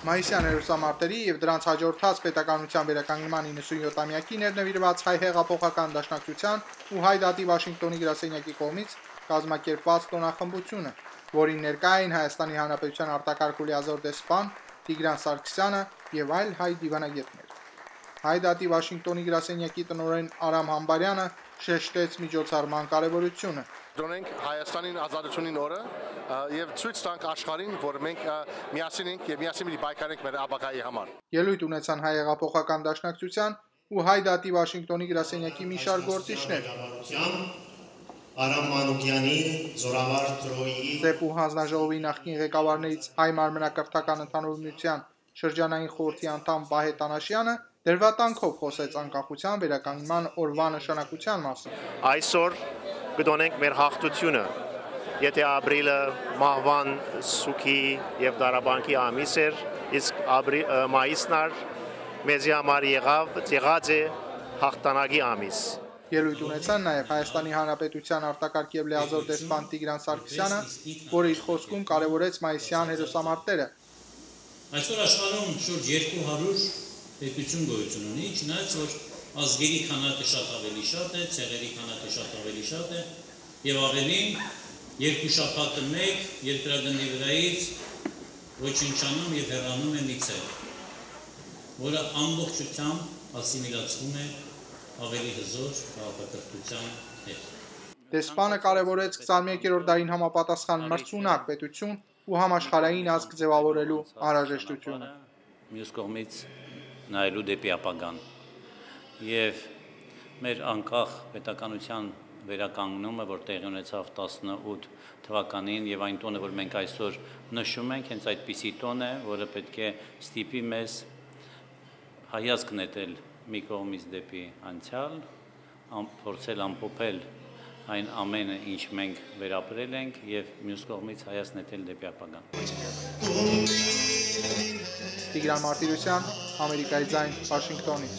Մայիսյան հերոսամարտերի և դրանց հաջորդած պետականության վերականգնման 97-ամյակի ներնվիրված հայ հեղափոխական դաշնակցության ու հայ դատի Վաշինգտոնի գրասենյակի կողմից կազմակերպված տոնախմբությունը, որին ներկա էին Հայաստանի Հանրապետության արտակարգ ու լիազոր դեսպան Տիգրան Սարգսյանը և այլ հայ դիվանագետներ։ Հայ դատի Վաշինգտոնի գրասենյակի տնօրեն Արամ Համբարյանը շեշտեց միջոցառման կարևորությունը։ Դոնենք Հայաստանին ազատությունին օրը եւ ցույց տանք աշխարհին, որ մենք միասին ենք եւ միասին մի պայքարենք մեր ապագայի համար։ Ելույթ ունեցան հայ հեղափոխական դաշնակցության ու հայ դատի Վաշինգտոնի գրասենյակի մի շարք գործիչներ։ Արամ Մանուկյանի, Զորավար Տրոյի, ՍԵՊ հանձնաժողովի նախկին ղեկավարներից հայ մարմնակրթական ընդհանուր միության շրջանային խորհրդի անդամ Վահե Տանաշյանը դերվատանքով խոսեց անկախության վերականգնման օրվա նշանակության մասին։ Այսօր կդոնենք մեր հաղթությունը, եթե ապրիլը մահվան, սուքի եւ դարաբանքի ամիս էր, իսկ մայիսն մեզի համար եղած է հաղթանակի ամիս։ Ելույթ ունեցան նաև Հայաստանի Հանրապետության արտակարգ եւ լիազոր դեսպան Տիգրան Սարգսյանը, որը իր խոսքում կարևորեց մայիսյան հերոսամարտերը։ Այսօր աշխարհում շուրջ 200 պետություն գոյություն ունի, չնայած որ ազգերի քանակը շատ ավելի շատ է, ցեղերի քանակը շատ ավելի շատ է եւ ավելին երկու շաբաթը մեկ երկրագնդի վրայից ոչնչանում եւ հեռանում է մի ցեղ, որը ամբողջությամբ ասիմիլացվում է ավելի հզոր քաղաքակրթության հետ։ Դեսպանը կարևորեց 21-րդ դարին համապատասխան մրցունակ պետություն ու համաշխարհային ազգ ձևավորելու անհրաժեշտությունը։ Մյուս կողմից նայելու դեպի ապագան եւ մեր անկախ պետականության վերականգնումը, որ տեղի ունեցավ 18 թվականին եւ այն տոնը, որ մենք այսօր նշում ենք, հենց այդպիսի տոն է, որը պետք է ստիպի մեզ հայացք նետել մի կողմից դեպի անցյալ, փորձել ամփոփել այն ամենը, ինչ մենք վերապրել ենք եւ մյուս կողմից հայացք նետել դեպի ապագան։ Տիգրան Մարտիրոսյան, Ամերիկայի ձայն, Վաշինգտոնից։